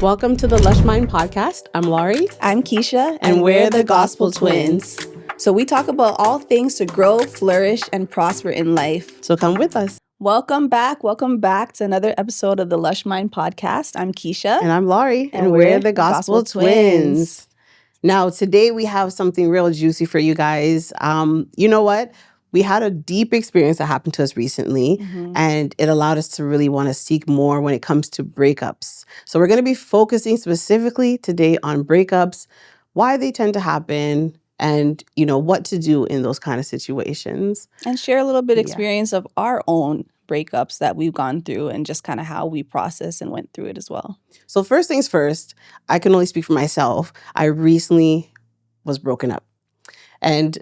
Welcome to the Lush podcast. I'm Laurie. I'm Keisha. And we're the Gospel Twins. So we talk about all things to grow, flourish, and prosper in life. So come with us. Welcome back to another episode of the Lush podcast. I'm Keisha. And I'm Laurie. And we're the Gospel Twins. Now, today we have something real juicy for you guys. You know what? We had a deep experience that happened to us recently, and it allowed us to really want to seek more when it comes to breakups. So we're going to be focusing specifically today on breakups, why they tend to happen, and, what to do in those kind of situations. And share a little bit experience of our own breakups that we've gone through and just kind of how we processed and went through it as well. So first things first, I can only speak for myself. I recently was broken up. And,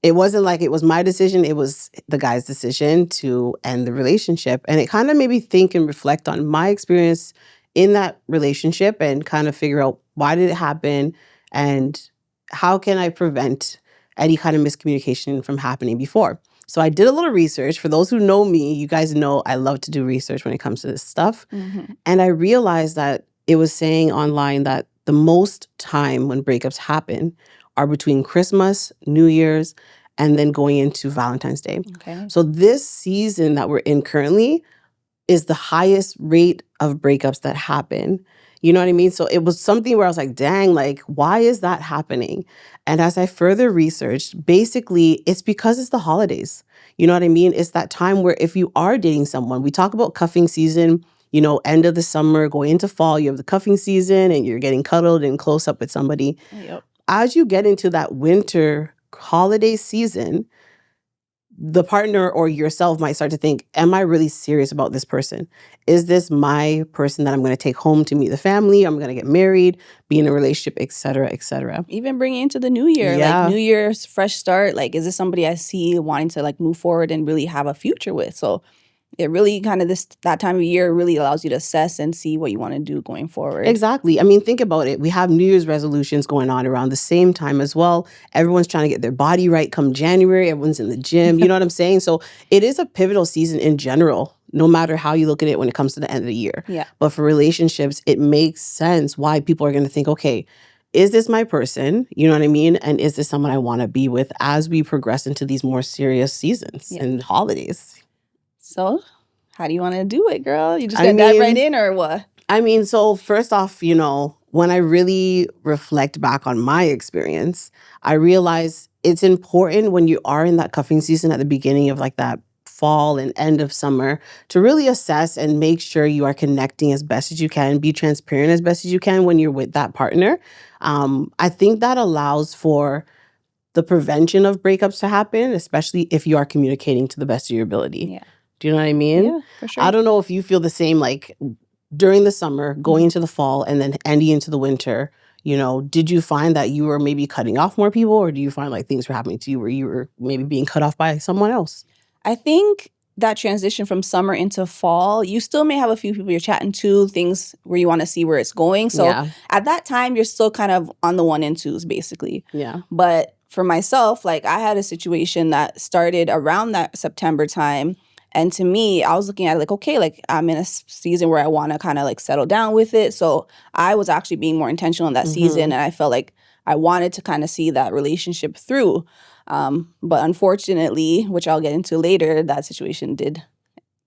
it wasn't like it was my decision. It was the guy's decision to end the relationship. And it kind of made me think and reflect on my experience in that relationship and kind of figure out why did it happen and how can I prevent any kind of miscommunication from happening before. So I did a little research. For those who know me, you guys know I love to do research when it comes to this stuff. And I realized that it was saying online that the most time when breakups happen are between Christmas, New Year's, and then going into Valentine's Day. Okay. So this season that we're in currently is the highest rate of breakups that happen. You know what I mean? So it was something where I was like, dang, why is that happening? And as I further researched, basically it's because it's the holidays. You know what I mean? It's that time where if you are dating someone, we talk about cuffing season, end of the summer, going into fall, you have the cuffing season and you're getting cuddled and close up with somebody. Yep. As you get into that winter holiday season, the partner or yourself might start to think, am I really serious about this person? Is this my person that I'm going to take home to meet the family? I'm going to get married, be in a relationship, et cetera, et cetera. Even bringing into the new year, Yeah. New Year's, fresh start. Is this somebody I see wanting to move forward and really have a future with? So it really kind of that time of year really allows you to assess and see what you want to do going forward. Exactly. I mean, think about it. We have New Year's resolutions going on around the same time as well. Everyone's trying to get their body right come January. Everyone's in the gym. You know what I'm saying? So it is a pivotal season in general, no matter how you look at it when it comes to the end of the year. Yeah. But for relationships, it makes sense why people are going to think, okay, is this my person? You know what I mean? And is this someone I want to be with as we progress into these more serious seasons and holidays? So, how do you want to do it, girl? You just gonna dive right in or what? I mean, so first off, when I really reflect back on my experience, I realize it's important when you are in that cuffing season at the beginning of that fall and end of summer to really assess and make sure you are connecting as best as you can, be transparent as best as you can when you're with that partner. I think that allows for the prevention of breakups to happen, especially if you are communicating to the best of your ability. Yeah. Do you know what I mean? Yeah, for sure. I don't know if you feel the same, during the summer, going into the fall, and then ending into the winter, did you find that you were maybe cutting off more people, or do you find things were happening to you where you were maybe being cut off by someone else? I think that transition from summer into fall, you still may have a few people you're chatting to, things where you want to see where it's going. So at that time, you're still kind of on the 1 and 2s, basically. Yeah. But for myself, I had a situation that started around that September time. And to me, I was looking at it okay, I'm in a season where I want to kind of settle down with it. So I was actually being more intentional in that season. And I felt like I wanted to kind of see that relationship through. But unfortunately, which I'll get into later, that situation did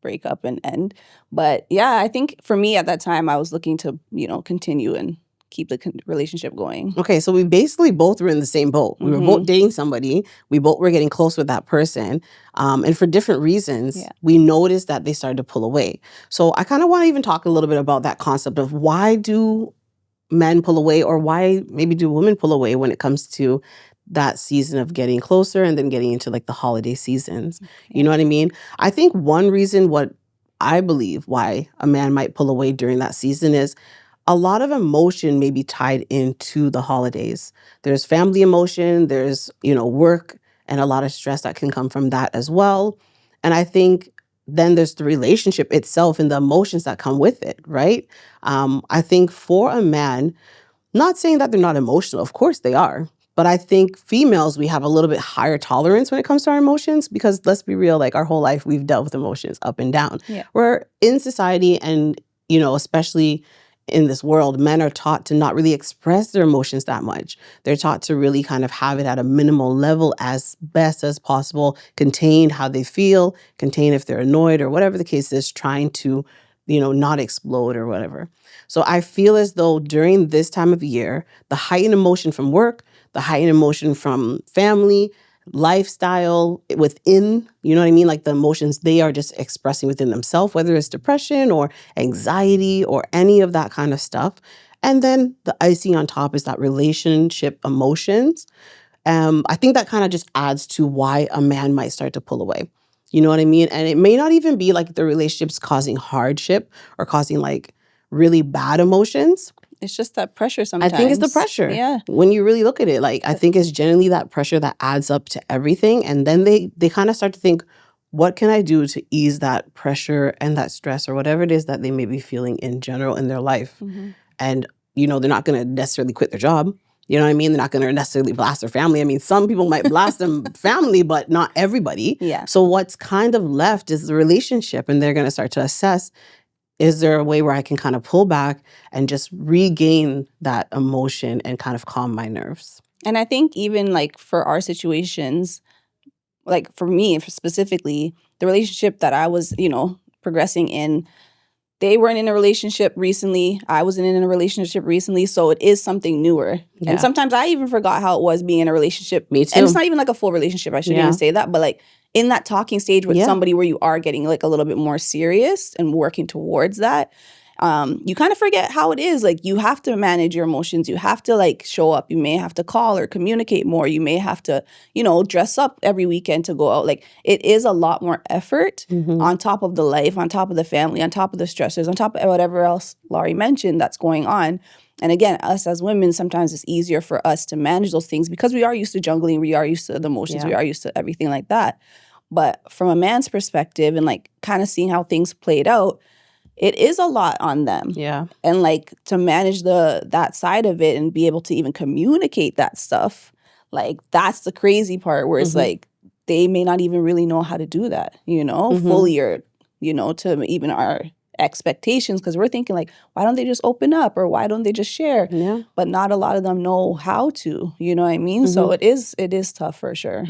break up and end. But yeah, I think for me at that time, I was looking to, continue and keep the relationship going. Okay, so we basically both were in the same boat. We were both dating somebody. We both were getting close with that person. And for different reasons, we noticed that they started to pull away. So I kind of want to even talk a little bit about that concept of why do men pull away, or why maybe do women pull away when it comes to that season of getting closer and then getting into the holiday seasons. You know what I mean? I think one reason what I believe why a man might pull away during that season is a lot of emotion may be tied into the holidays. There's family emotion, there's, work and a lot of stress that can come from that as well. And I think then there's the relationship itself and the emotions that come with it, right? I think for a man, not saying that they're not emotional, of course they are. But I think females, we have a little bit higher tolerance when it comes to our emotions because let's be real, our whole life we've dealt with emotions up and down. Yeah. We're in society and, especially in this world, men are taught to not really express their emotions that much. They're taught to really kind of have it at a minimal level as best as possible, contain how they feel, contain if they're annoyed or whatever the case is, trying to, not explode or whatever. So I feel as though during this time of year, the heightened emotion from work, the heightened emotion from family, lifestyle within, you know what I mean? Like the emotions they are just expressing within themselves, whether it's depression or anxiety or any of that kind of stuff. And then the icing on top is that relationship emotions. I think that kind of just adds to why a man might start to pull away. You know what I mean? And it may not even be like the relationship's causing hardship or causing like really bad emotions. It's just that pressure sometimes. I think it's the pressure. Yeah. When you really look at it, like I think it's generally that pressure that adds up to everything. And then they kind of start to think, what can I do to ease that pressure and that stress or whatever it is that they may be feeling in general in their life? Mm-hmm. And, they're not going to necessarily quit their job. You know what I mean? They're not going to necessarily blast their family. I mean, some people might blast them family, but not everybody. Yeah. So what's kind of left is the relationship, and they're going to start to assess, is there a way where I can kind of pull back and just regain that emotion and kind of calm my nerves? And I think even like for our situations, like for me specifically, the relationship that I was, progressing in, they weren't in a relationship recently. I wasn't in a relationship recently. So it is something newer. Yeah. And sometimes I even forgot how it was being in a relationship. Me too. And it's not even like a full relationship. I shouldn't even say that. But like in that talking stage with somebody where you are getting like a little bit more serious and working towards that, you kind of forget how it is. Like you have to manage your emotions. You have to like show up. You may have to call or communicate more. You may have to, dress up every weekend to go out. Like it is a lot more effort on top of the life, on top of the family, on top of the stressors, on top of whatever else Laurie mentioned that's going on. And again, us as women, sometimes it's easier for us to manage those things because we are used to jungling. We are used to the emotions. We are used to everything like that. But from a man's perspective and like kind of seeing how things played out, it is a lot on them. Yeah. And like to manage that side of it and be able to even communicate that stuff, like that's the crazy part where it's like they may not even really know how to do that, fully or, to even our expectations, because we're thinking like, why don't they just open up or why don't they just share? Yeah. But not a lot of them know how to, you know what I mean? So it is tough for sure.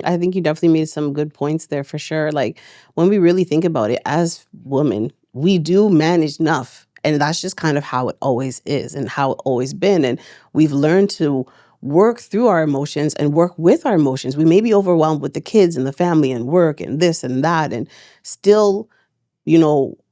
I think you definitely made some good points there for sure. Like when we really think about it as women, we do manage enough. And that's just kind of how it always is and how it always been. And we've learned to work through our emotions and work with our emotions. We may be overwhelmed with the kids and the family and work and this and that and still,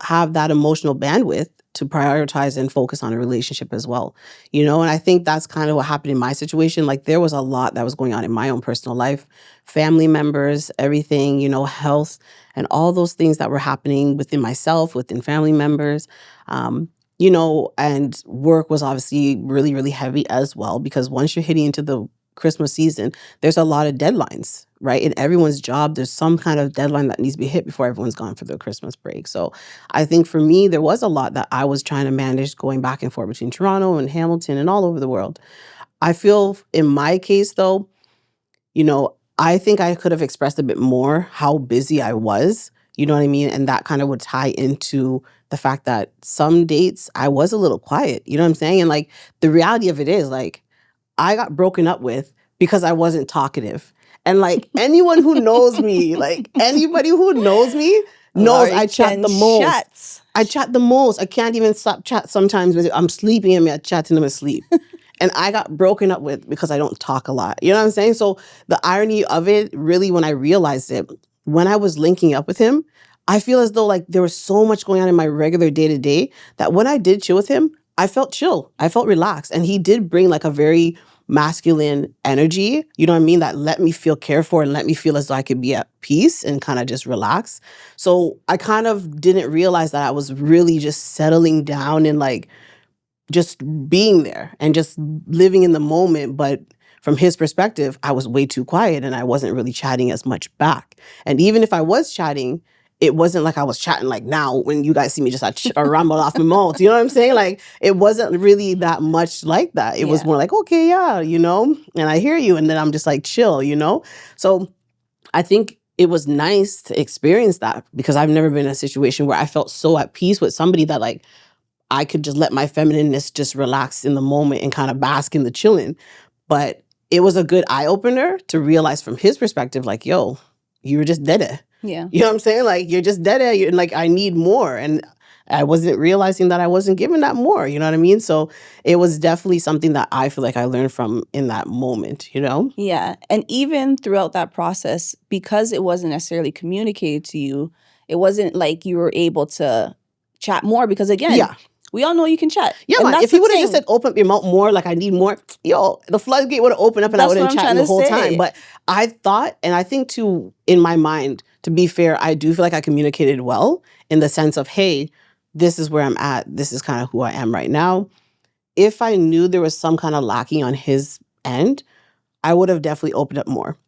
have that emotional bandwidth to prioritize and focus on a relationship as well. And I think that's kind of what happened in my situation. Like there was a lot that was going on in my own personal life, family members, everything, health, and all those things that were happening within myself, within family members, and work was obviously really, really heavy as well, because once you're hitting into the Christmas season, there's a lot of deadlines, right? In everyone's job, there's some kind of deadline that needs to be hit before everyone's gone for their Christmas break. So I think for me, there was a lot that I was trying to manage going back and forth between Toronto and Hamilton and all over the world. I feel in my case, though, I think I could have expressed a bit more how busy I was, you know what I mean? And that kind of would tie into the fact that some dates I was a little quiet, you know what I'm saying? And like the reality of it is like, I got broken up with because I wasn't talkative. And like anyone who knows me, like anybody who knows me knows I chat the most. I chat the most. I can't even stop chat sometimes. I'm sleeping and I chat to them asleep. And I got broken up with because I don't talk a lot. You know what I'm saying? So the irony of it, really, when I realized it, when I was linking up with him, I feel as though like there was so much going on in my regular day-to-day that when I did chill with him, I felt chill. I felt relaxed. And he did bring like a very masculine energy, you know what I mean? That let me feel cared for and let me feel as though I could be at peace and kind of just relax. So I kind of didn't realize that I was really just settling down and like just being there and just living in the moment. But from his perspective, I was way too quiet and I wasn't really chatting as much back. And even if I was chatting, it wasn't like I was chatting like now when you guys see me just ramble off my mouth. You know what I'm saying? Like it wasn't really that much like that. It was more like, okay, yeah, and I hear you. And then I'm just like chill, So I think it was nice to experience that because I've never been in a situation where I felt so at peace with somebody that like I could just let my feminineness just relax in the moment and kind of bask in the chilling. But it was a good eye opener to realize from his perspective, like, yo, you were just dead. Yeah. You know what I'm saying? Like, you're just dead. You're like, I need more. And I wasn't realizing that I wasn't given that more. You know what I mean? So it was definitely something that I feel like I learned from in that moment, you know? Yeah. And even throughout that process, because it wasn't necessarily communicated to you, it wasn't like you were able to chat more because, again, Yeah. we all know you can chat. Yeah, and man. that's If he the would have thing. just said, open up your mouth more, like, I need more, yo, the floodgate would have opened up and I That's would what have I'm chatted trying the to whole time. say. But I thought, and I think too, in my mind, to be fair, I do feel like I communicated well in the sense of, hey, this is where I'm at. This is kind of who I am right now. If I knew there was some kind of lacking on his end, I would have definitely opened up more.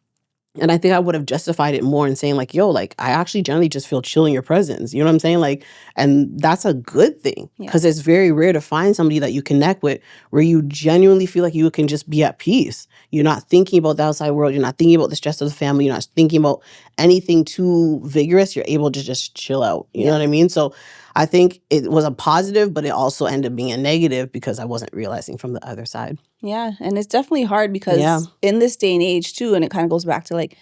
And I think I would have justified it more in saying, like, yo, like, I actually generally just feel chill in your presence. You know what I'm saying? Like, and that's a good thing because it's very rare to find somebody that you connect with where you genuinely feel like you can just be at peace. You're not thinking about the outside world. You're not thinking about the stress of the family. You're not thinking about anything too vigorous. You're able to just chill out. You know what I mean? So I think it was a positive, but it also ended up being a negative because I wasn't realizing from the other side. Yeah. And it's definitely hard because in this day and age too, and it kind of goes back to like,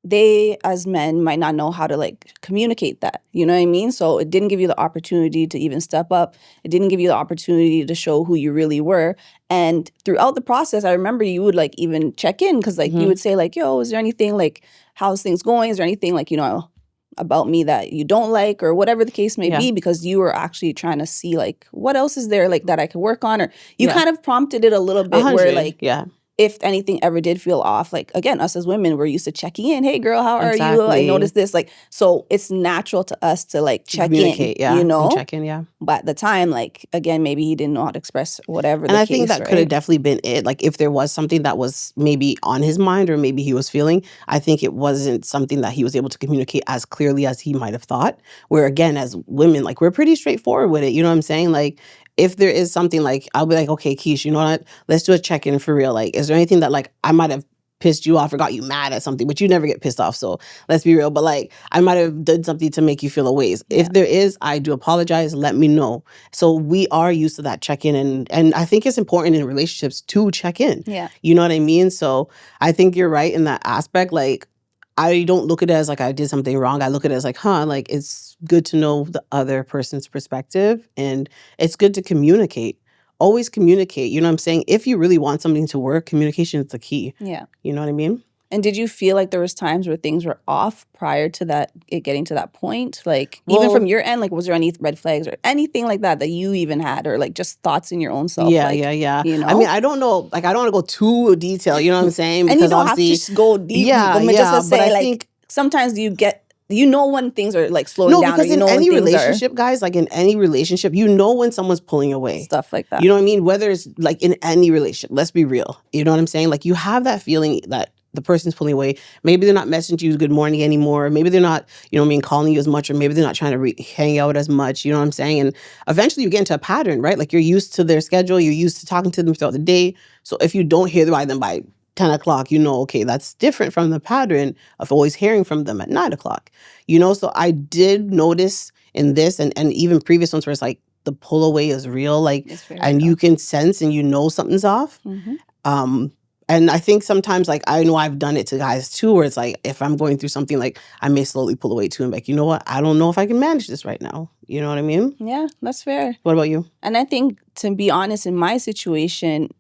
they as men might not know how to like communicate that. You know what I mean? So it didn't give you the opportunity to even step up. It didn't give you the opportunity to show who you really were. And throughout the process, I remember you would like even check in because like you would say like, yo, is there anything like, how's things going? Is there anything like, you know, about me that you don't like or whatever the case may be, because you were actually trying to see like what else is there like that I could work on, or you kind of prompted it a little bit 100, where like if anything ever did feel off, like again, us as women, we're used to checking in. Hey girl, how are you? I noticed this. Like, so it's natural to us to like check in, you know? And check in, But at the time, like again, maybe he didn't know how to express whatever and the I case, think that could have definitely been it. Like if there was something that was maybe on his mind or maybe he was feeling, I think it wasn't something that he was able to communicate as clearly as he might have thought. Where again, as women, like we're pretty straightforward with it. You know what I'm saying? Like if there is something like, I'll be like, okay, Keish, you know what? Let's do a check-in for real. Like, is there anything that like I might have pissed you off or got you mad at something, but you never get pissed off. So let's be real. But like, I might have done something to make you feel a ways. If there is, I do apologize. Let me know. So we are used to that check-in. And I think it's important in relationships to check in. Yeah. You know what I mean? So I think you're right in that aspect. Like, I don't look at it as like I did something wrong. I look at it as like, like it's good to know the other person's perspective and it's good to communicate. Always communicate. You know what I'm saying? If you really want something to work, communication is the key. Yeah. You know what I mean? And did you feel like there was times where things were off prior to that, it getting to that point? Like even from your end, like was there any red flags or anything like that that you even had, or like just thoughts in your own self? Yeah, like, You know? I mean, I don't know. Like I don't want to go too detailed. You know what I'm saying? Because and you don't have to just go deep. But just to say, like think, sometimes you get. You know when things are like slowing down. No, because or you know in any when relationship, guys, like in any relationship, you know when someone's pulling away. Stuff like that. You know what I mean? Whether it's like in any relationship, let's be real. You know what I'm saying? Like you have that feeling that the person's pulling away. Maybe they're not messaging you good morning anymore. Maybe they're not, you know what I mean, calling you as much, or maybe they're not trying to hang out as much. You know what I'm saying? And eventually you get into a pattern, right? Like you're used to their schedule. You're used to talking to them throughout the day. So if you don't hear them by 10 o'clock, you know, okay, that's different from the pattern of always hearing from them at 9 o'clock. You know, so I did notice in this and even previous ones where it's like the pull away is real, like, and real. You can sense and you know something's off. Mm-hmm. And I think sometimes, like, I know I've done it to guys too, where it's like, if I'm going through something, like, I may slowly pull away too and be like, you know what? I don't know if I can manage this right now. You know what I mean? Yeah, that's fair. What about you? And I think, to be honest, in my situation,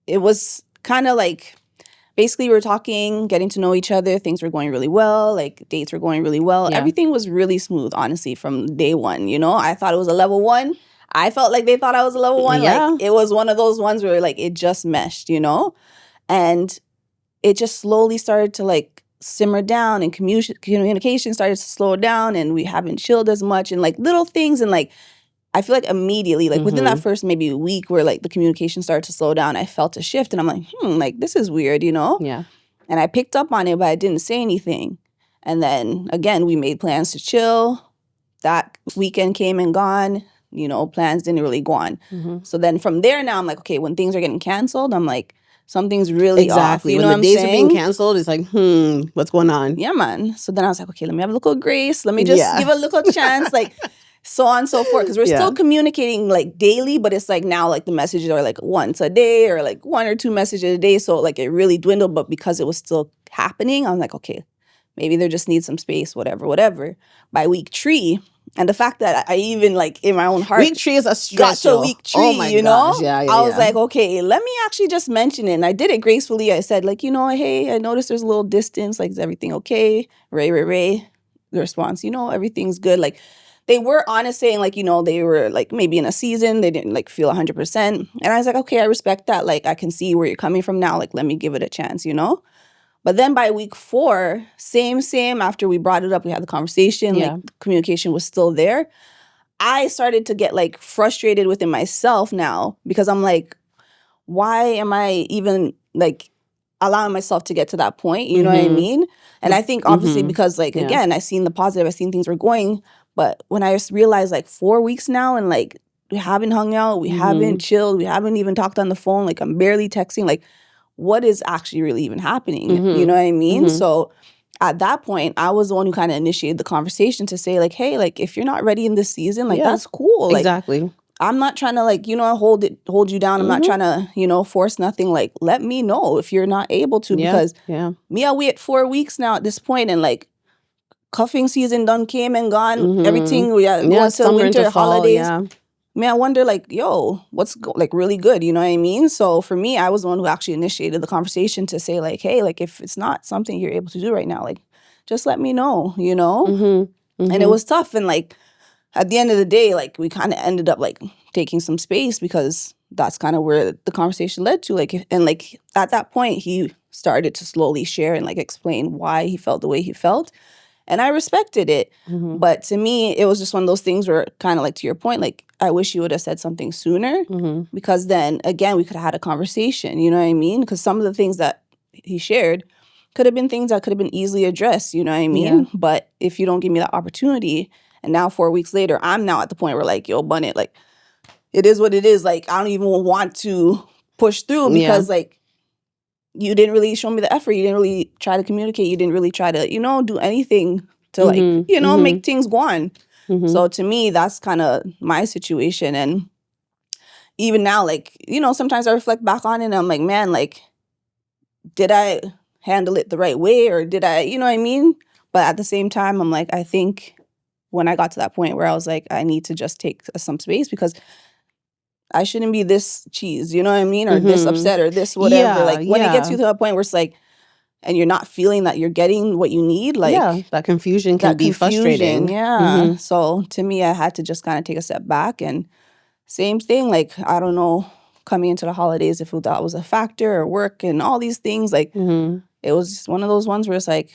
it was kind of like, basically, we were talking, getting to know each other. Things were going really well. Like, dates were going really well. Yeah. Everything was really smooth, honestly, from day one. You know, I thought it was a level 1. I felt like they thought I was a level 1. Yeah. Like, it was one of those ones where, like, it just meshed, you know? And it just slowly started to, like, simmer down. And communication started to slow down. And we haven't chilled as much. And, like, little things. And, like, I feel like immediately, like within that first maybe week where like the communication started to slow down, I felt a shift and I'm like, like this is weird, you know? Yeah. And I picked up on it, but I didn't say anything. And then again, we made plans to chill. That weekend came and gone, you know, plans didn't really go on. Mm-hmm. So then from there now I'm like, okay, when things are getting canceled, I'm like, something's really off. You know what I'm saying? When the days are being canceled, it's like, what's going on? Yeah, man. So then I was like, okay, let me have a little grace. Let me just give a little chance. Like, so on and so forth. Because we're still communicating like daily, but it's like now like the messages are like once a day or like 1 or 2 messages a day. So like it really dwindled, but because it was still happening, I'm like, okay, maybe they just need some space, whatever. By week 3, and the fact that I even like in my own heart, week 3 is a stretch. Got to week 3, oh my gosh. I was like, okay, let me actually just mention it. And I did it gracefully. I said like, hey, I noticed there's a little distance. Like, is everything okay? Ray. The response, everything's good. Like, they were honest saying like, they were like maybe in a season, they didn't like feel 100%. And I was like, okay, I respect that. Like, I can see where you're coming from now. Like, let me give it a chance, But then by week 4, same, after we brought it up, we had the conversation, like communication was still there. I started to get like frustrated within myself now because I'm like, why am I even like allowing myself to get to that point? You know what I mean? And I think obviously because like, again, I seen the positive, I seen things were going. But when I just realized like 4 weeks now and like we haven't hung out, we haven't chilled, we haven't even talked on the phone, like I'm barely texting, like what is actually really even happening? You know what I mean? So at that point, I was the one who kind of initiated the conversation to say like, hey, like if you're not ready in this season, like that's cool. Like, exactly. I'm not trying to like, hold you down. I'm not trying to, force nothing. Like, let me know if you're not able to because we at 4 weeks now at this point and like cuffing season done came and gone. Everything we are going to winter holidays. I wonder like, what's like really good? You know what I mean? So for me, I was the one who actually initiated the conversation to say like, hey, like if it's not something you're able to do right now, like just let me know, And it was tough. And like at the end of the day, like we kind of ended up like taking some space because that's kind of where the conversation led to. Like, and like at that point, he started to slowly share and like explain why he felt the way he felt. And I respected it. But to me, it was just one of those things where kind of like to your point, like I wish you would have said something sooner because then again, we could have had a conversation, you know what I mean? Because some of the things that he shared could have been things that could have been easily addressed, you know what I mean? Yeah. But if you don't give me that opportunity, and now 4 weeks later, I'm now at the point where like, yo, Bunnit, like it is what it is. Like I don't even want to push through because like you didn't really show me the effort. You didn't really try to communicate. You didn't really try to, do anything to like, make things go on. So to me, that's kind of my situation. And even now, like, sometimes I reflect back on it and I'm like, man, like, did I handle it the right way or did I, you know what I mean? But at the same time, I'm like, I think when I got to that point where I was like, I need to just take some space because I shouldn't be this cheese, you know what I mean? Or this upset or this whatever. Like when it gets you to a point where it's like, and you're not feeling that you're getting what you need, like that confusion can be frustrating. Yeah. So to me, I had to just kind of take a step back and same thing. Like, I don't know, coming into the holidays, if that was a factor or work and all these things, like it was just one of those ones where it's like,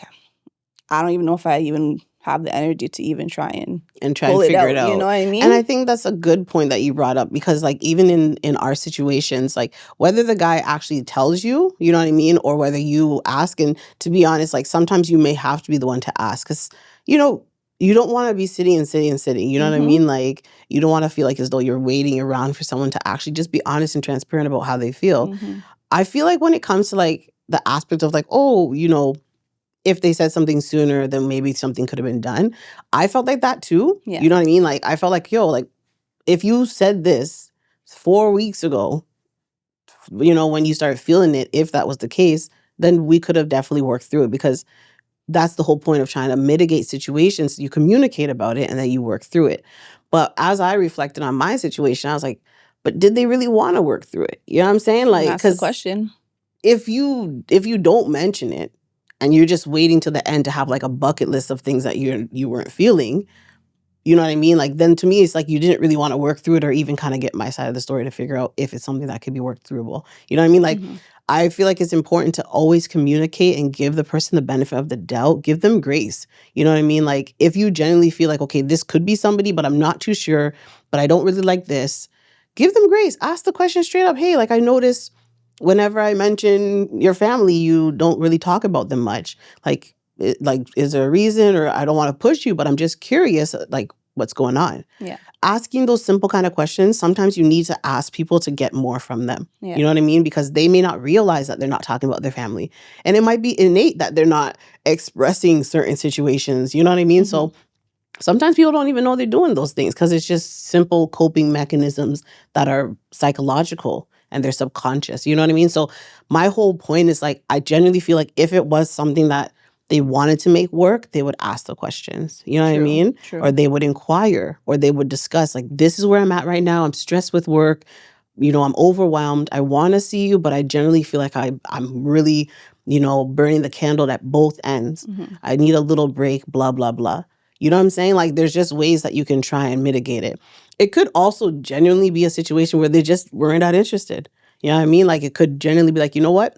I don't even know if I even have the energy to even try and figure it out. You know what I mean? And I think that's a good point that you brought up because like even in our situations, like whether the guy actually tells you, you know what I mean, or whether you ask, and to be honest, like sometimes you may have to be the one to ask because, you don't want to be sitting. You know what I mean? Like you don't want to feel like as though you're waiting around for someone to actually just be honest and transparent about how they feel. I feel like when it comes to like the aspect of like, oh, if they said something sooner, then maybe something could have been done. I felt like that too. Yeah. You know what I mean? Like, I felt like, like, if you said this 4 weeks ago, when you start feeling it, if that was the case, then we could have definitely worked through it because that's the whole point of trying to mitigate situations. You communicate about it and then you work through it. But as I reflected on my situation, I was like, but did they really want to work through it? You know what I'm saying? Like, that's the question. If you don't mention it, and you're just waiting till the end to have like a bucket list of things that you weren't feeling, you know what I mean? Like then to me, it's like you didn't really want to work through it or even kind of get my side of the story to figure out if it's something that could be worked throughable. You know what I mean? Like I feel like it's important to always communicate and give the person the benefit of the doubt. Give them grace. You know what I mean? Like if you genuinely feel like, okay, this could be somebody, but I'm not too sure, but I don't really like this, give them grace. Ask the question straight up. Hey, like I noticed whenever I mention your family, you don't really talk about them much. Like, is there a reason? Or I don't want to push you, but I'm just curious, like, what's going on? Yeah. Asking those simple kind of questions, sometimes you need to ask people to get more from them. Yeah. You know what I mean? Because they may not realize that they're not talking about their family. And it might be innate that they're not expressing certain situations. You know what I mean? So Sometimes people don't even know they're doing those things because it's just simple coping mechanisms that are psychological and they're subconscious. You know what I mean? So my whole point is like, I genuinely feel like if it was something that they wanted to make work, they would ask the questions. You know what I mean? True. Or they would inquire, or they would discuss, like, this is where I'm at right now. I'm stressed with work. You know, I'm overwhelmed. I want to see you, but I generally feel like I'm really, you know, burning the candle at both ends. I need a little break, blah, blah, blah. You know what I'm saying? Like, there's just ways that you can try and mitigate it. It could also genuinely be a situation where they just weren't that interested. You know what I mean? Like, it could genuinely be like, you know what?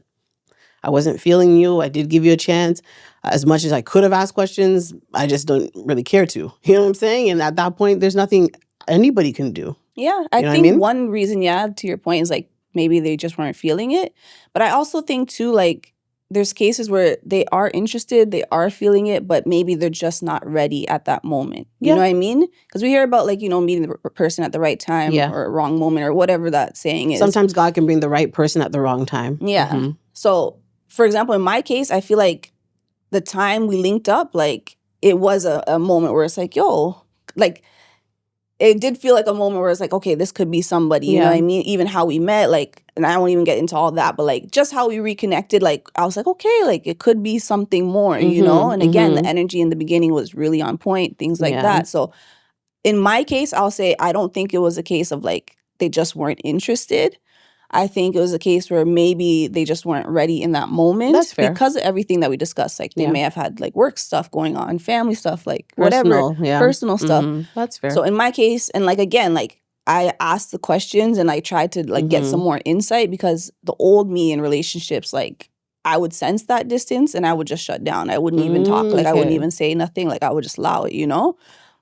I wasn't feeling you. I did give you a chance. As much as I could have asked questions, I just don't really care to. You know what I'm saying? And at that point, there's nothing anybody can do. Yeah, I think one reason, to your point, is like maybe they just weren't feeling it. But I also think too, like, there's cases where they are interested, they are feeling it, but maybe they're just not ready at that moment. You know what I mean? Because we hear about, like, you know, meeting the person at the right time or wrong moment or whatever that saying is. Sometimes God can bring the right person at the wrong time. Yeah. So, for example, in my case, I feel like the time we linked up, like, it was a moment where it's like, yo, like, it did feel like a moment where it's like, okay, this could be somebody, you know what I mean? Even how we met, like, and I won't even get into all that, but like just how we reconnected, like, I was like, okay, like it could be something more, you know? And again, the energy in the beginning was really on point, things like that. So in my case, I'll say I don't think it was a case of like they just weren't interested. I think it was a case where maybe they just weren't ready in that moment. That's fair. Because of everything that we discussed. Like, they may have had, like, work stuff going on, family stuff, like, whatever. Personal stuff. That's fair. So in my case, and, like, again, like, I asked the questions and I tried to, like, get some more insight because the old me in relationships, like, I would sense that distance and I would just shut down. I wouldn't even talk. Like, I wouldn't even say nothing. Like, I would just allow it, you know?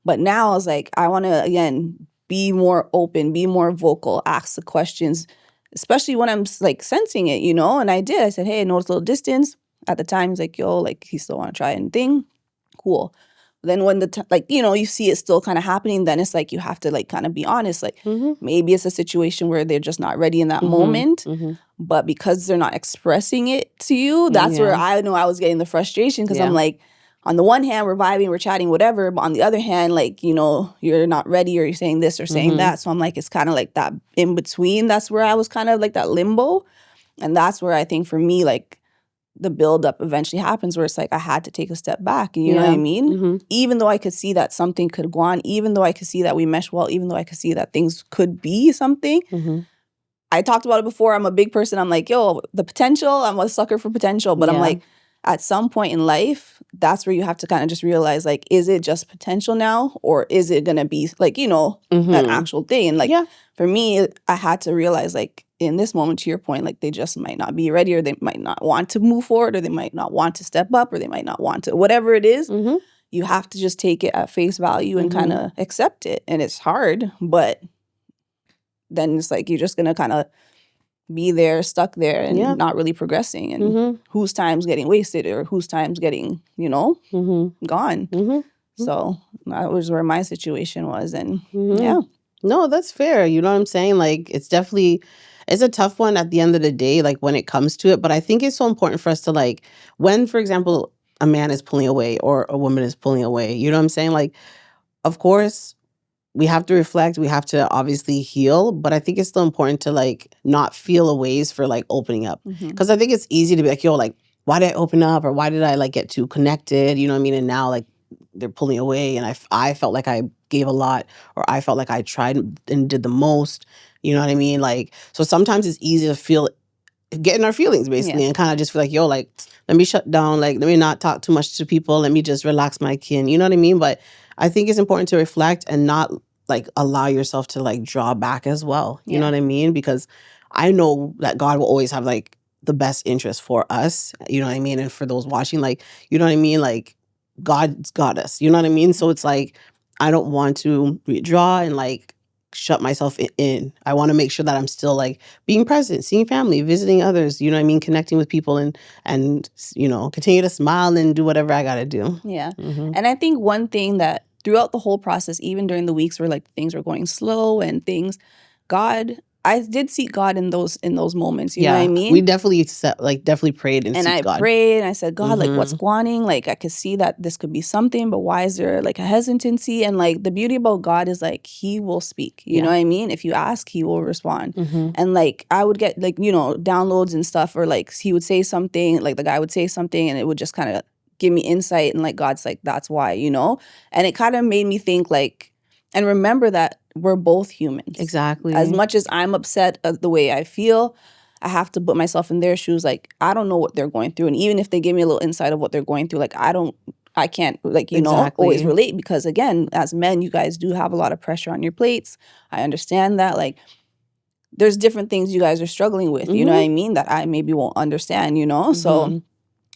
But now I was like, I want to, again, be more open, be more vocal, ask the questions, especially when I'm, like, sensing it, you know? And I did. I said, hey, I noticed a little distance. At the time, he's like, yo, like, he still want to try anything. Cool. Then when like, you know, you see it still kind of happening, then it's like you have to, like, kind of be honest. Like, maybe it's a situation where they're just not ready in that moment. But because they're not expressing it to you, that's where I know I was getting the frustration because I'm like, on the one hand, we're vibing, we're chatting, whatever. But on the other hand, like, you know, you're not ready or you're saying this or saying that. So I'm like, it's kind of like that in between. That's where I was kind of like that limbo. And that's where I think for me, like, the buildup eventually happens where it's like I had to take a step back. You know what I mean? Even though I could see that something could go on, even though I could see that we mesh well, even though I could see that things could be something. I talked about it before. I'm a big person. I'm like, yo, the potential, I'm a sucker for potential. But I'm like, at some point in life, that's where you have to kind of just realize, like, is it just potential now? Or is it going to be, like, you know, an actual thing? And, like, for me, I had to realize, like, in this moment, to your point, like, they just might not be ready or they might not want to move forward or they might not want to step up or they might not want to, whatever it is, you have to just take it at face value and kind of accept it. And it's hard, but then it's like you're just going to kind of be there, stuck there, and not really progressing. And whose time's getting wasted or whose time's getting, you know, gone. So that was where my situation was. And No, that's fair. You know what I'm saying? Like, it's definitely, it's a tough one at the end of the day, like, when it comes to it. But I think it's so important for us to, like, when, for example, a man is pulling away or a woman is pulling away, you know what I'm saying? Like, of course, we have to reflect. We have to obviously heal. But I think it's still important to, like, not feel a ways for, like, opening up. Because I think it's easy to be like, yo, like, why did I open up? Or why did I, like, get too connected? You know what I mean? And now, like, they're pulling away and I felt like I gave a lot or I felt like I tried and did the most. You know what I mean? Like, so sometimes it's easy to feel, get in our feelings basically and kind of just feel like, yo, like, let me shut down. Like, let me not talk too much to people. Let me just relax my kin. You know what I mean? But I think it's important to reflect and not, like, allow yourself to, like, draw back as well. You know what I mean? Because I know that God will always have, like, the best interest for us. You know what I mean? And for those watching, like, you know what I mean? Like, God's got us. You know what I mean? So it's like, I don't want to withdraw and, like, shut myself in. I want to make sure that I'm still, like, being present, seeing family, visiting others, you know what I mean? Connecting with people and you know, continue to smile and do whatever I got to do. Yeah. And I think one thing that throughout the whole process, even during the weeks where, like, things were going slow and things, God, I did seek God in those moments. You know what I mean? We definitely definitely prayed and I seeked God. prayed and I said, God, like, what's Mm-hmm. going on? Like, I could see that this could be something, but why is there like a hesitancy? And like the beauty about God is like he will speak. You know what I mean? If you ask, he will respond. Mm-hmm. And like I would get like, you know, downloads and stuff, or like he would say something, like the guy would say something, and it would just kind of give me insight. And like God's like, that's why, you know? And it kind of made me think like, and remember that we're both humans. Exactly. As much as I'm upset at the way I feel, I have to put myself in their shoes. Like, I don't know what they're going through. And even if they give me a little insight of what they're going through, like, I can't, like, you know, always relate. Because again, as men, you guys do have a lot of pressure on your plates. I understand that. Like, there's different things you guys are struggling with, you know what I mean? That I maybe won't understand, you know? So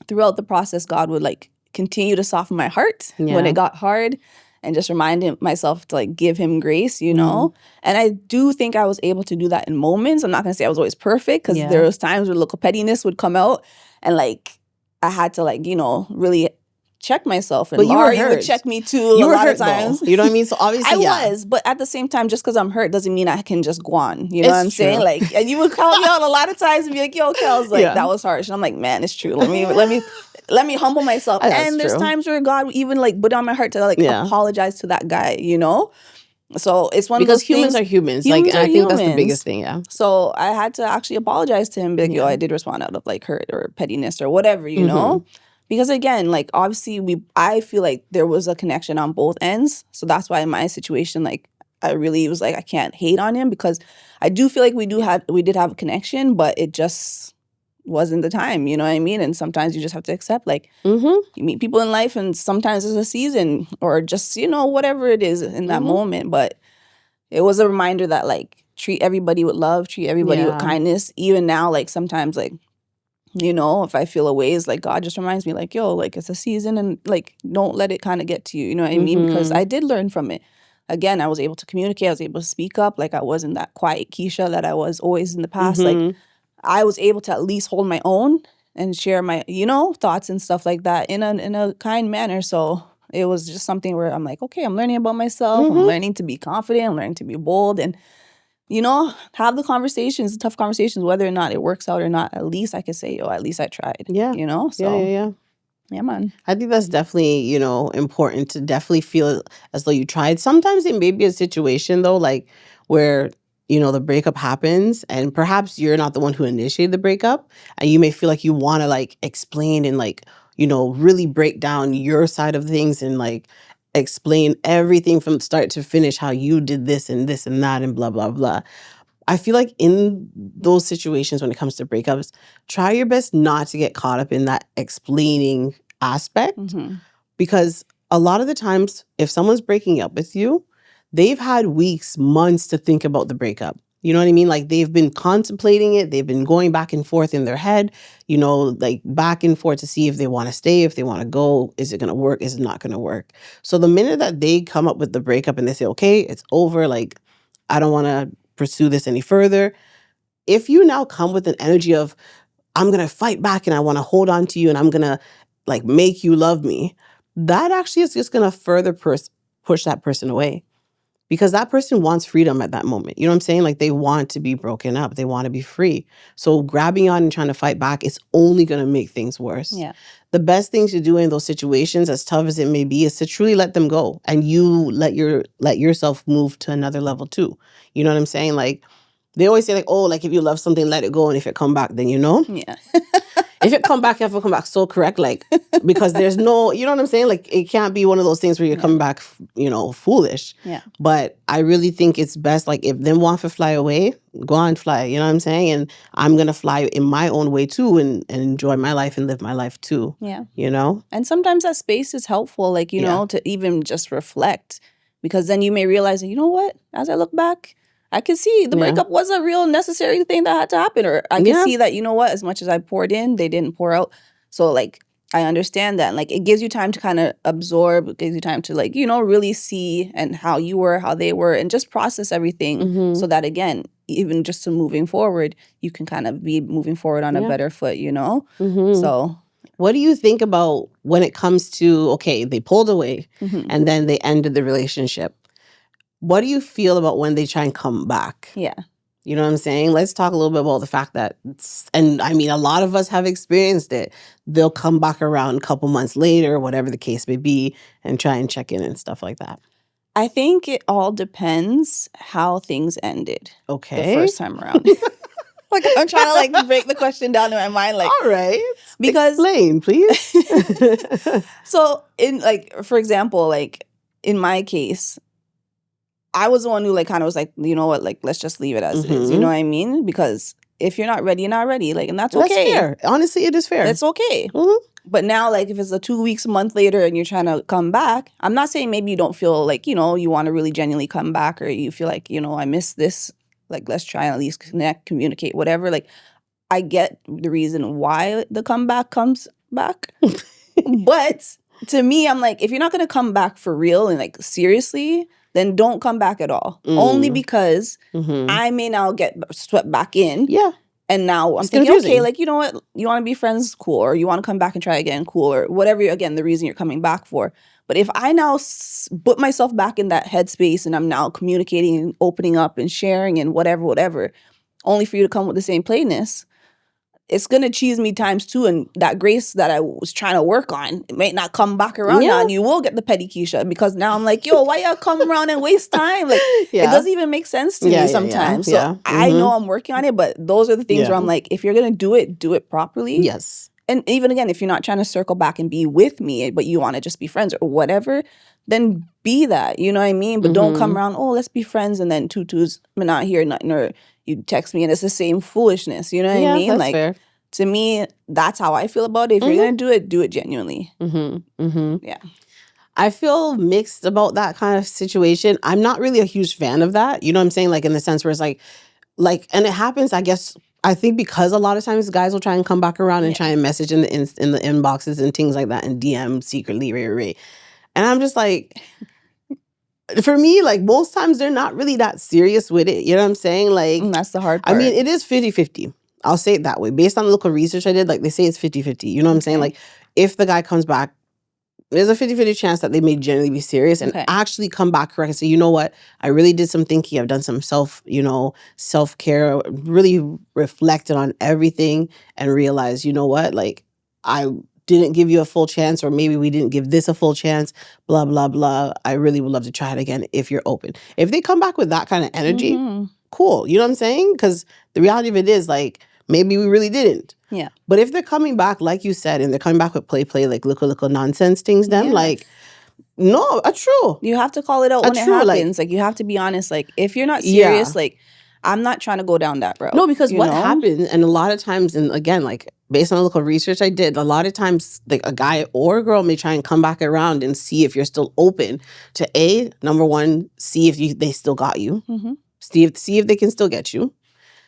throughout the process, God would like continue to soften my heart when it got hard, and just remind myself to like give him grace, you know? And I do think I was able to do that in moments. I'm not going to say I was always perfect, because there was times where little pettiness would come out, and like I had to like, you know, really check myself. And but you were hurt. would check me too you a were lot hurt, of times. Though. You know what I mean? So obviously I was, but at the same time, just because I'm hurt doesn't mean I can just go on. You know what I'm saying? Like, and you would call me out a lot of times and be like, yo, Kels, like that was harsh. And I'm like, man, it's true. Let me humble myself. And there's times where God would even like put on my heart to like apologize to that guy, you know? So it's one because of those humans things, are humans. Like, I think that's the biggest thing, So I had to actually apologize to him, be like, yo, I did respond out of like hurt or pettiness or whatever, you know? Because again, like obviously I feel like there was a connection on both ends. So that's why in my situation, like I really was like, I can't hate on him, because I do feel like we did have a connection, but it just wasn't the time, you know what I mean? And sometimes you just have to accept, like, you meet people in life and sometimes it's a season or just, you know, whatever it is in that moment. But it was a reminder that like treat everybody with love, treat everybody with kindness. Even now, like sometimes like, you know, if I feel a ways, like God just reminds me like, yo, like it's a season, and like don't let it kind of get to you, you know what I mean? Because I did learn from it. Again, I was able to communicate, I was able to speak up. Like I wasn't that quiet Keisha that I was always in the past. Like I was able to at least hold my own and share my, you know, thoughts and stuff like that in a kind manner. So it was just something where I'm like, okay, I'm learning about myself. I'm learning to be confident. I'm learning to be bold, and you know, have the conversations, the tough conversations, whether or not it works out or not. At least I could say, yo, at least I tried. Yeah. You know? So yeah, man. I think that's definitely, you know, important to definitely feel as though you tried. Sometimes it may be a situation though, like where, you know, the breakup happens and perhaps you're not the one who initiated the breakup, and you may feel like you want to like explain and like, you know, really break down your side of things and like explain everything from start to finish, how you did this and that and blah, blah, blah. I feel like in those situations when it comes to breakups, try your best not to get caught up in that explaining aspect, because a lot of the times if someone's breaking up with you, they've had weeks, months to think about the breakup. You know what I mean? Like they've been contemplating it. They've been going back and forth in their head, you know, like back and forth to see if they want to stay, if they want to go. Is it going to work? Is it not going to work? So the minute that they come up with the breakup and they say, okay, it's over, like, I don't want to pursue this any further. If you now come with an energy of, I'm going to fight back and I want to hold on to you and I'm going to like make you love me, that actually is just going to further push that person away. Because that person wants freedom at that moment. You know what I'm saying? Like they want to be broken up. They want to be free. So grabbing on and trying to fight back is only going to make things worse. Yeah. The best thing to do in those situations, as tough as it may be, is to truly let them go. And you let yourself move to another level too. You know what I'm saying? Like they always say like, oh, like if you love something, let it go. And if it come back, then you know. Yeah. If it come back, so correct, like, because there's no, you know what I'm saying? Like, it can't be one of those things where you're coming back, you know, foolish. Yeah. But I really think it's best, like, if them want to fly away, go on, fly, you know what I'm saying? And I'm going to fly in my own way, too, and enjoy my life and live my life, too. Yeah. You know? And sometimes that space is helpful, like, you know, to even just reflect. Because then you may realize, you know what? As I look back, I can see the breakup was a real necessary thing that had to happen. Or I can see that, you know what, as much as I poured in, they didn't pour out. So, like, I understand that. And, like, it gives you time to kind of absorb. It gives you time to, like, you know, really see and how you were, how they were, and just process everything so that, again, even just to moving forward, you can kind of be moving forward on a better foot, you know? So... What do you think about when it comes to, okay, they pulled away and then they ended the relationship? What do you feel about when they try and come back? Yeah. You know what I'm saying? Let's talk a little bit about the fact that, and I mean, a lot of us have experienced it. They'll come back around a couple months later, whatever the case may be, and try and check in and stuff like that. I think it all depends how things ended the first time around. Like, I'm trying to break the question down in my mind. Like, all right, because explain, please. So in for example, in my case, I was the one who kind of was like, you know what, let's just leave it as it is. You know what I mean? Because if you're not ready, you're not ready. And that's okay. That's fair. Honestly, it is fair. That's okay. But now, if it's a 2 weeks, a month later, and you're trying to come back, I'm not saying maybe you don't feel like, you want to really genuinely come back, or you feel like, I miss this. Let's try and at least connect, communicate, whatever. I get the reason why the comeback comes back. But to me, I'm like, if you're not going to come back for real and seriously, then don't come back at all. Only because I may now get swept back in. Yeah. And now I'm thinking, confusing. Okay, you know what? You want to be friends? Cool. Or you want to come back and try again? Cool. Or whatever, again, the reason you're coming back for. But if I now put myself back in that headspace and I'm now communicating and opening up and sharing and whatever, only for you to come with the same plainness, it's going to cheese me times 2. And that grace that I was trying to work on, it might not come back around now. And you will get the petty Keisha, because now I'm like, yo, why y'all come around and waste time? It doesn't even make sense to me sometimes. So I know I'm working on it, but those are the things where I'm like, if you're going to do it properly. Yes. And even again, if you're not trying to circle back and be with me, but you want to just be friends or whatever, then be that. You know what I mean? But don't come around, oh, let's be friends, and then tutus, I'm not here, nothing, or you text me and it's the same foolishness. You know what I mean? That's fair. To me, that's how I feel about it. If you're going to do it genuinely. Yeah. I feel mixed about that kind of situation. I'm not really a huge fan of that. You know what I'm saying? In the sense where it's and it happens, I guess, I think because a lot of times guys will try and come back around and try and message in the inboxes and things like that and DM secretly, right. And I'm just like, for me, most times they're not really that serious with it. You know what I'm saying? That's the hard part. I mean, it is 50-50. I'll say it that way. Based on the local research I did, they say it's 50-50. You know what I'm saying? If the guy comes back, there's a 50-50 chance that they may genuinely be serious and actually come back correct and say, you know what? I really did some thinking. I've done some self-care, really reflected on everything and realized, you know what? I didn't give you a full chance, or maybe we didn't give this a full chance, blah, blah, blah. I really would love to try it again if you're open. If they come back with that kind of energy, cool. You know what I'm saying? Because the reality of it is, maybe we really didn't. Yeah. But if they're coming back, like you said, and they're coming back with play, little nonsense things, then no, true. You have to call it out when it happens. You have to be honest. If you're not serious, I'm not trying to go down that road. No, because what happens, and a lot of times, and again, based on the local research I did, a lot of times a guy or a girl may try and come back around and see if you're still open to number one, see if they still got you. See if they can still get you.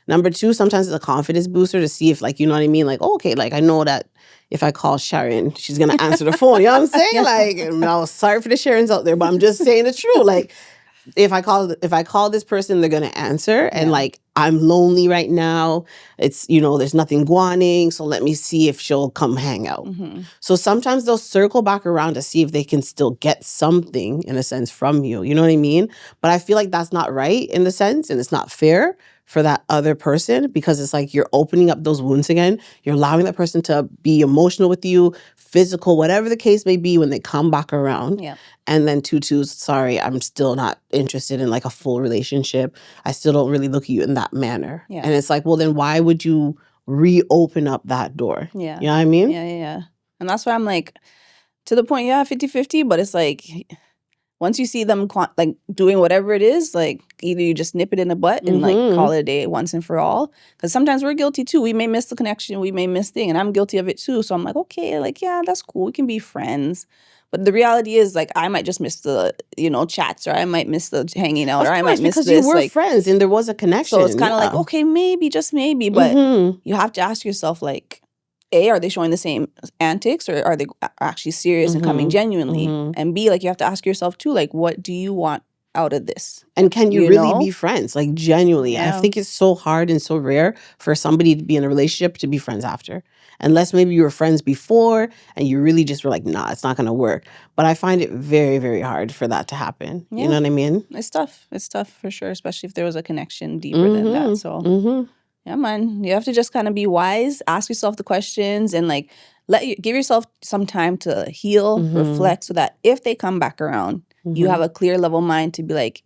Number 2, sometimes it's a confidence booster to see if, you know what I mean? Okay, I know that if I call Sharon, she's going to answer the phone. You know what I'm saying? No, sorry for the Sharons out there, but I'm just saying the truth. If I call this person, they're going to answer. And I'm lonely right now. It's, there's nothing guaning. So let me see if she'll come hang out. So sometimes they'll circle back around to see if they can still get something, in a sense, from you. You know what I mean? But I feel like that's not right in the sense, and it's not fair for that other person, because it's you're opening up those wounds again. You're allowing that person to be emotional with you, physical, whatever the case may be, when they come back around. Yeah. And then tutus, sorry, I'm still not interested in a full relationship. I still don't really look at you in that manner. Yeah. And it's well, then why would you reopen up that door? Yeah. You know what I mean? Yeah. And that's why I'm to the point, 50-50, but it's once you see them doing whatever it is, either you just nip it in the butt and call it a day once and for all. Because sometimes we're guilty too. We may miss the connection. We may miss thing. And I'm guilty of it too. So I'm okay, yeah, that's cool. We can be friends. But the reality is, I might just miss the, chats, or I might miss the hanging out, or I might miss this. Because you were friends and there was a connection. So it's kind of okay, maybe, just maybe. But you have to ask yourself, A, are they showing the same antics, or are they actually serious and coming genuinely? And B, you have to ask yourself too, what do you want out of this. And can you You really know? be friends? Like, genuinely. I Yeah. think it's so hard and so rare for somebody to be in a relationship to be friends after. Unless maybe you were friends before and you really just were like, nah, it's not going to work. But I find it very, very hard for that to happen. You know what I mean? It's tough. It's tough for sure, especially if there was a connection deeper than that. So, yeah, man, you have to just kind of be wise, ask yourself the questions, and like give yourself some time to heal, reflect, so that if they come back around, you have a clear level mind to be like,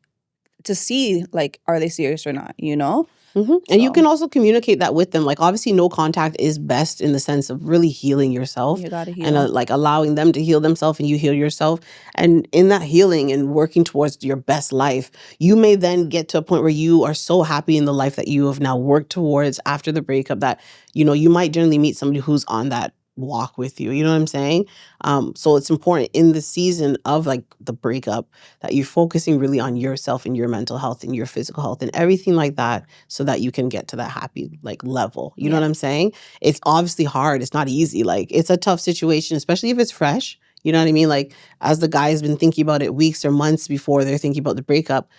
to see like, are they serious or not, you know? And you can also communicate that with them. Like, obviously, no contact is best in the sense of really healing yourself. You gotta heal. And like allowing them to heal themselves and you heal yourself. And in that healing and working towards your best life, you may then get to a point where you are so happy in the life that you have now worked towards after the breakup that, you know, you might generally meet somebody who's on that walk with you. You know what I'm saying? So it's important in the season of like the breakup that you're focusing really on yourself and your mental health and your physical health and everything like that so that you can get to that happy like level. You know what I'm saying? It's obviously hard. It's not easy. Like, it's a tough situation, especially if it's fresh. You know what I mean? Like, as the guy has been thinking about it weeks or months before they're thinking about the breakup,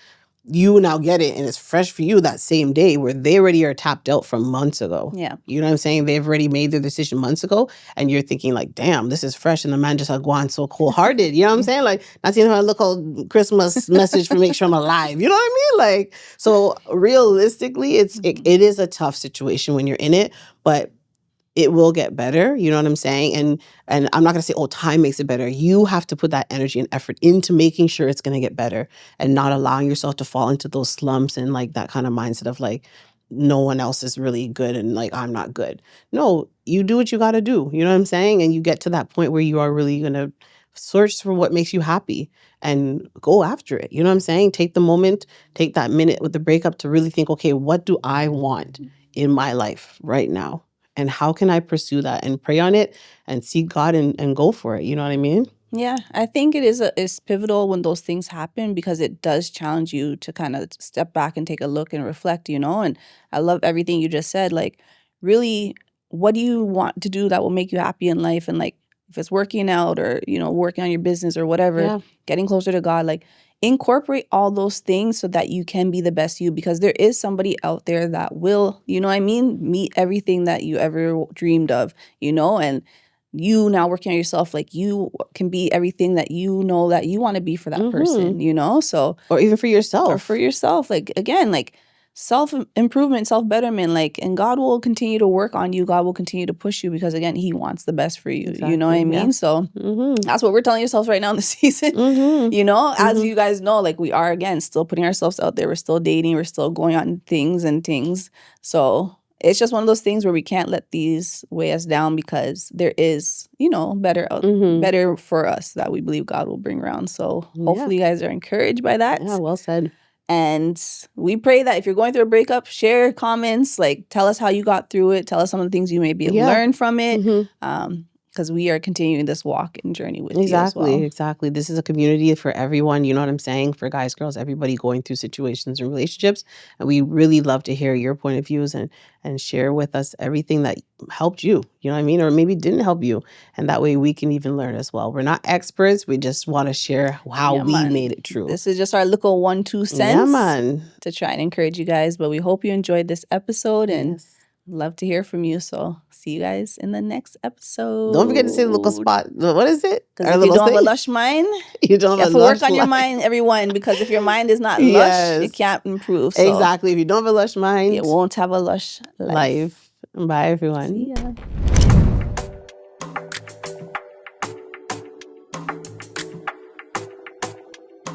you now get it and it's fresh for you that same day where they already are tapped out from months ago. Yeah. You know what I'm saying? They've already made their decision months ago and you're thinking like, damn, this is fresh. And the man just like gone so cold-hearted. You know what I'm saying? Like, not seeing how I look all Christmas message for make sure I'm alive. You know what I mean? Like, so realistically, it is a tough situation when you're in it, but it will get better. You know what I'm saying? And I'm not going to say, oh, time makes it better. You have to put that energy and effort into making sure it's going to get better and not allowing yourself to fall into those slumps and like that kind of mindset of like, no one else is really good and like, I'm not good. No, you do what you got to do. You know what I'm saying? And you get to that point where you are really going to search for what makes you happy and go after it. You know what I'm saying? Take the moment, take that minute with the breakup to really think, okay, what do I want in my life right now? And how can I pursue that and pray on it and seek God and go for it? You know what I mean? Yeah, I think it's pivotal when those things happen because it does challenge you to kind of step back and take a look and reflect, you know? And I love everything you just said. Like, really, what do you want to do that will make you happy in life? And like, if it's working out or, you know, working on your business or whatever, getting closer to God, like, incorporate all those things so that you can be the best you, because there is somebody out there that will, you know what I mean, meet everything that you ever dreamed of, you know, and you now working on yourself, like, you can be everything that you know that you want to be for that person, you know? So, or even for yourself. Or for yourself. Like, again, like, self-improvement, self-betterment, like, and God will continue to work on you. God will continue to push you because, again, he wants the best for you. Exactly, you know what I mean? Yeah. So that's what we're telling ourselves right now in the season. You know, as you guys know, like, we are, again, still putting ourselves out there. We're still dating. We're still going on things. So it's just one of those things where we can't let these weigh us down because there is, you know, better for us that we believe God will bring around. So hopefully you guys are encouraged by that. Yeah, well said. And we pray that if you're going through a breakup, share comments, like, tell us how you got through it. Tell us some of the things you maybe learned from it. Because we are continuing this walk and journey with you as well. Exactly. This is a community for everyone. You know what I'm saying? For guys, girls, everybody going through situations and relationships. And we really love to hear your point of views and share with us everything that helped you. You know what I mean? Or maybe didn't help you. And that way we can even learn as well. We're not experts. We just want to share how we made it true. This is just our little 1-2 cents to try and encourage you guys. But we hope you enjoyed this episode and love to hear from you. So see you guys in the next episode. Don't forget to say the local spot. What is it? Because if you don't have a lush mind, you have to work on your mind, everyone. Because if your mind is not lush, it can't improve. So exactly. If you don't have a lush mind, you won't have a lush life. Bye, everyone. See ya.